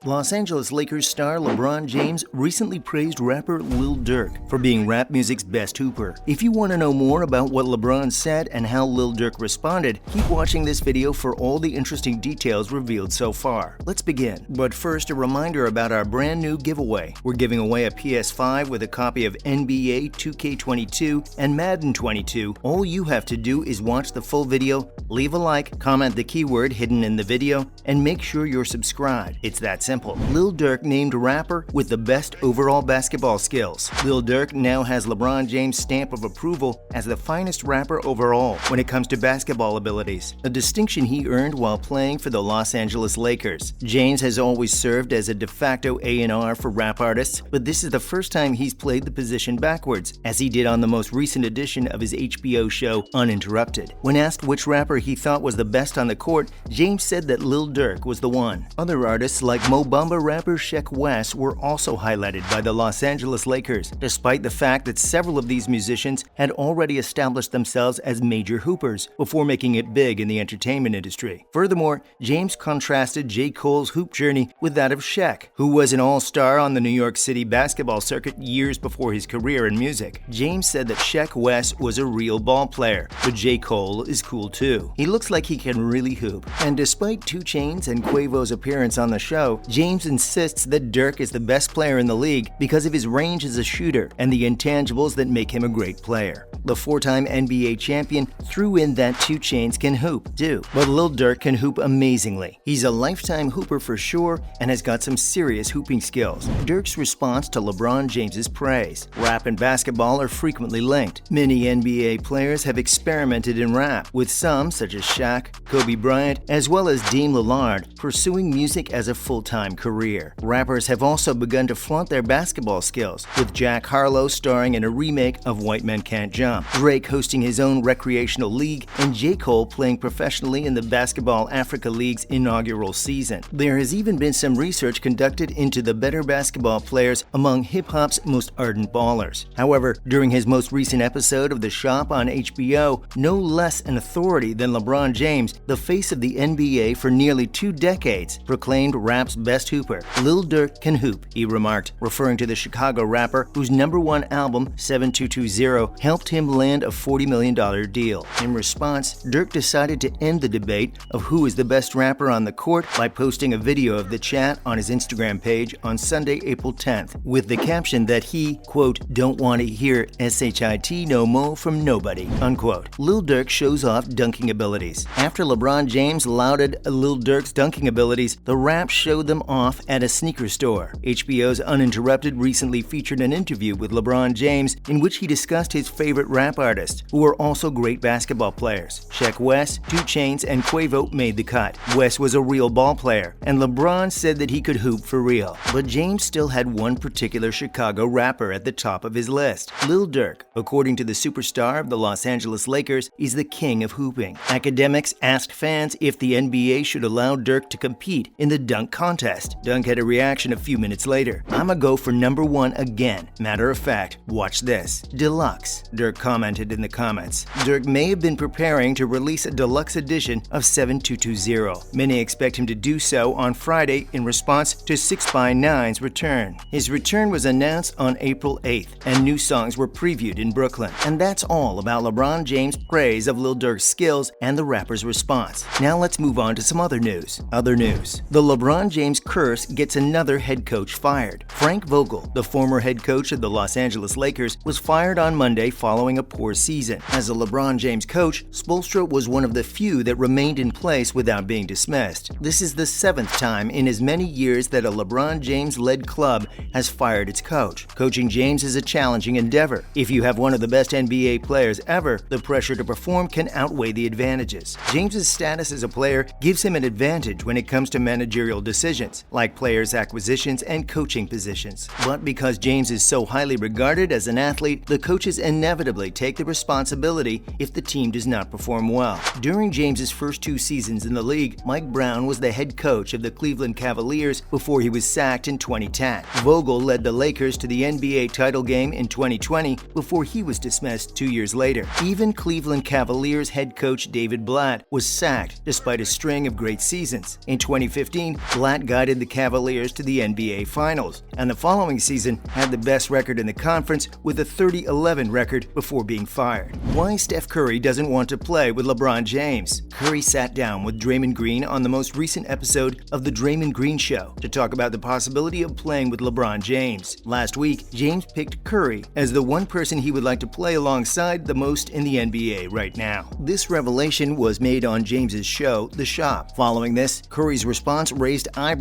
Los Angeles Lakers star LeBron James recently praised rapper Lil Durk for being rap music's best hooper. If you want to know more about what LeBron said and how Lil Durk responded, keep watching this video for all the interesting details revealed so far. Let's begin. But first, a reminder about our brand new giveaway. We're giving away a PS5 with a copy of NBA 2K22 and Madden 22. All you have to do is watch the full video, leave a like, comment the keyword hidden in the video, and make sure you're subscribed. It's that simple. Lil Durk named rapper with the best overall basketball skills. Lil Durk now has LeBron James' stamp of approval as the finest rapper overall when it comes to basketball abilities, a distinction he earned while playing for the Los Angeles Lakers. James has always served as a de facto A&R for rap artists, but this is the first time he's played the position backwards, as he did on the most recent edition of his HBO show Uninterrupted. When asked which rapper he thought was the best on the court, James said that Lil Durk was the one. Other artists like Mo Bamba rapper Sheck Wes were also highlighted by the Los Angeles Lakers, despite the fact that several of these musicians had already established themselves as major hoopers before making it big in the entertainment industry. Furthermore, James contrasted J. Cole's hoop journey with that of Sheck, who was an all-star on the New York City basketball circuit years before his career in music. James said that Sheck Wes was a real ball player, but J. Cole is cool too. He looks like he can really hoop. And despite 2 Chainz and Quavo's appearance on the show, James insists that Durk is the best player in the league because of his range as a shooter and the intangibles that make him a great player. The 4-time NBA champion threw in that 2 Chainz can hoop too, but Lil Durk can hoop amazingly. He's a lifetime hooper for sure and has got some serious hooping skills. Durk's response to LeBron James's praise. Rap and basketball are frequently linked. Many NBA players have experimented in rap, with some, such as Shaq, Kobe Bryant, as well as Damian Lillard, pursuing music as a full-time career. Rappers have also begun to flaunt their basketball skills, with Jack Harlow starring in a remake of White Men Can't Jump, Drake hosting his own recreational league, and J. Cole playing professionally in the Basketball Africa League's inaugural season. There has even been some research conducted into the better basketball players among hip-hop's most ardent ballers. However, during his most recent episode of The Shop on HBO, no less an authority than LeBron James, the face of the NBA for nearly 2 decades, proclaimed rap's best hooper. Lil Durk can hoop, he remarked, referring to the Chicago rapper whose #1 album, 7220, helped him land a $40 million deal. In response, Durk decided to end the debate of who is the best rapper on the court by posting a video of the chat on his Instagram page on Sunday, April 10th, with the caption that he, quote, "don't want to hear SHIT no mo from nobody," unquote. Lil Durk shows off dunking abilities. After LeBron James lauded Lil Durk's dunking abilities, the rap showed them off at a sneaker store. HBO's Uninterrupted recently featured an interview with LeBron James in which he discussed his favorite rap artists, who are also great basketball players. Sheck Wes, 2 Chainz, and Quavo made the cut. Wes was a real ball player, and LeBron said that he could hoop for real. But James still had one particular Chicago rapper at the top of his list. Lil Durk, according to the superstar of the Los Angeles Lakers, is the king of hooping. Academics asked fans if the NBA should allow Durk to compete in the dunk contest. Dunk had a reaction a few minutes later. "I'ma go for #1 again. Matter of fact, watch this. Deluxe," Durk commented in the comments. Durk may have been preparing to release a deluxe edition of 7220. Many expect him to do so on Friday in response to 6ix9ine's return. His return was announced on April 8th, and new songs were previewed in Brooklyn. And that's all about LeBron James' praise of Lil Durk's skills and the rapper's response. Now let's move on to some other news. The LeBron James curse gets another head coach fired. Frank Vogel, the former head coach of the Los Angeles Lakers, was fired on Monday following a poor season. As a LeBron James coach, Spoelstra was one of the few that remained in place without being dismissed. This is the 7th time in as many years that a LeBron James-led club has fired its coach. Coaching James is a challenging endeavor. If you have one of the best NBA players ever, the pressure to perform can outweigh the advantages. James's status as a player gives him an advantage when it comes to managerial decisions, like players' acquisitions and coaching positions. But because James is so highly regarded as an athlete, the coaches inevitably take the responsibility if the team does not perform well. During James's first 2 seasons in the league, Mike Brown was the head coach of the Cleveland Cavaliers before he was sacked in 2010. Vogel led the Lakers to the NBA title game in 2020 before he was dismissed 2 years later. Even Cleveland Cavaliers head coach David Blatt was sacked despite a string of great seasons. In 2015, Blatt guided the Cavaliers to the NBA Finals, and the following season had the best record in the conference with a 30-11 record before being fired. Why Steph Curry doesn't want to play with LeBron James. Curry sat down with Draymond Green on the most recent episode of The Draymond Green Show to talk about the possibility of playing with LeBron James. Last week, James picked Curry as the one person he would like to play alongside the most in the NBA right now. This revelation was made on James's show, The Shop. Following this, Curry's response raised eyebrows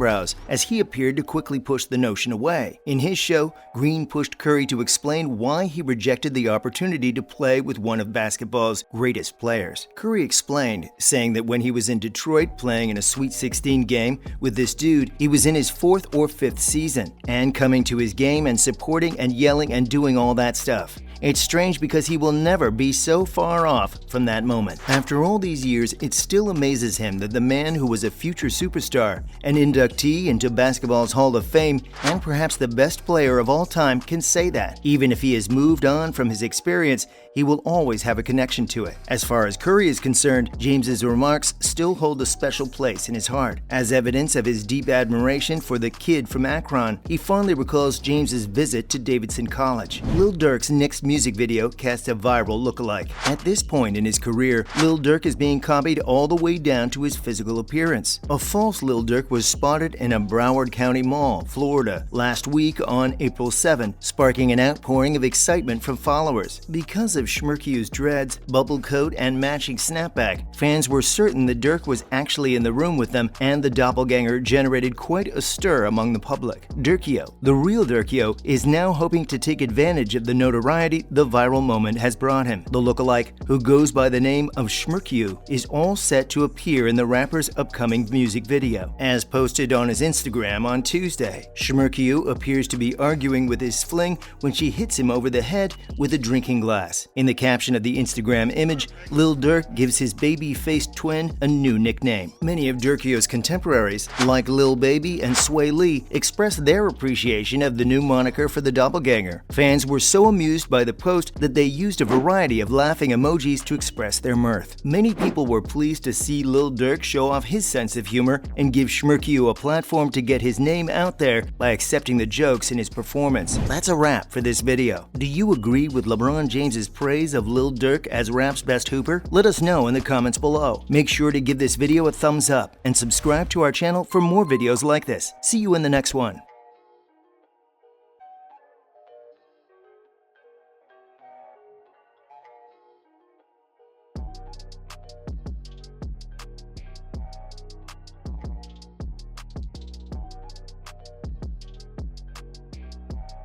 as he appeared to quickly push the notion away. In his show, Green pushed Curry to explain why he rejected the opportunity to play with one of basketball's greatest players. Curry explained, saying that when he was in Detroit playing in a Sweet 16 game with this dude, he was in his 4th or 5th season, and coming to his game and supporting and yelling and doing all that stuff. It's strange because he will never be so far off from that moment. After all these years, it still amazes him that the man who was a future superstar, an inductee into basketball's Hall of Fame, and perhaps the best player of all time can say that. Even if he has moved on from his experience, he will always have a connection to it. As far as Curry is concerned, James's remarks still hold a special place in his heart. As evidence of his deep admiration for the kid from Akron, he fondly recalls James's visit to Davidson College. Lil Durk's next music video cast a viral lookalike. At this point in his career, Lil Durk is being copied all the way down to his physical appearance. A false Lil Durk was spotted in a Broward County mall, Florida, last week on April 7, sparking an outpouring of excitement from followers. Because of Schmirkew's dreads, bubble coat, and matching snapback, fans were certain that Durk was actually in the room with them, and the doppelganger generated quite a stir among the public. Durkio, the real Durkio, is now hoping to take advantage of the notoriety the viral moment has brought him. The lookalike, who goes by the name of Schmirkew, is all set to appear in the rapper's upcoming music video. As posted on his Instagram on Tuesday, Schmirkew appears to be arguing with his fling when she hits him over the head with a drinking glass. In the caption of the Instagram image, Lil Durk gives his baby-faced twin a new nickname. Many of Durkio's contemporaries, like Lil Baby and Sway Lee, expressed their appreciation of the new moniker for the doppelganger. Fans were so amused by the post that they used a variety of laughing emojis to express their mirth. Many people were pleased to see Lil Durk show off his sense of humor and give Schmirkew a platform to get his name out there by accepting the jokes in his performance. That's a wrap for this video. Do you agree with LeBron James's praise of Lil Durk as rap's best hooper? Let us know in the comments below. Make sure to give this video a thumbs up and subscribe to our channel for more videos like this. See you in the next one.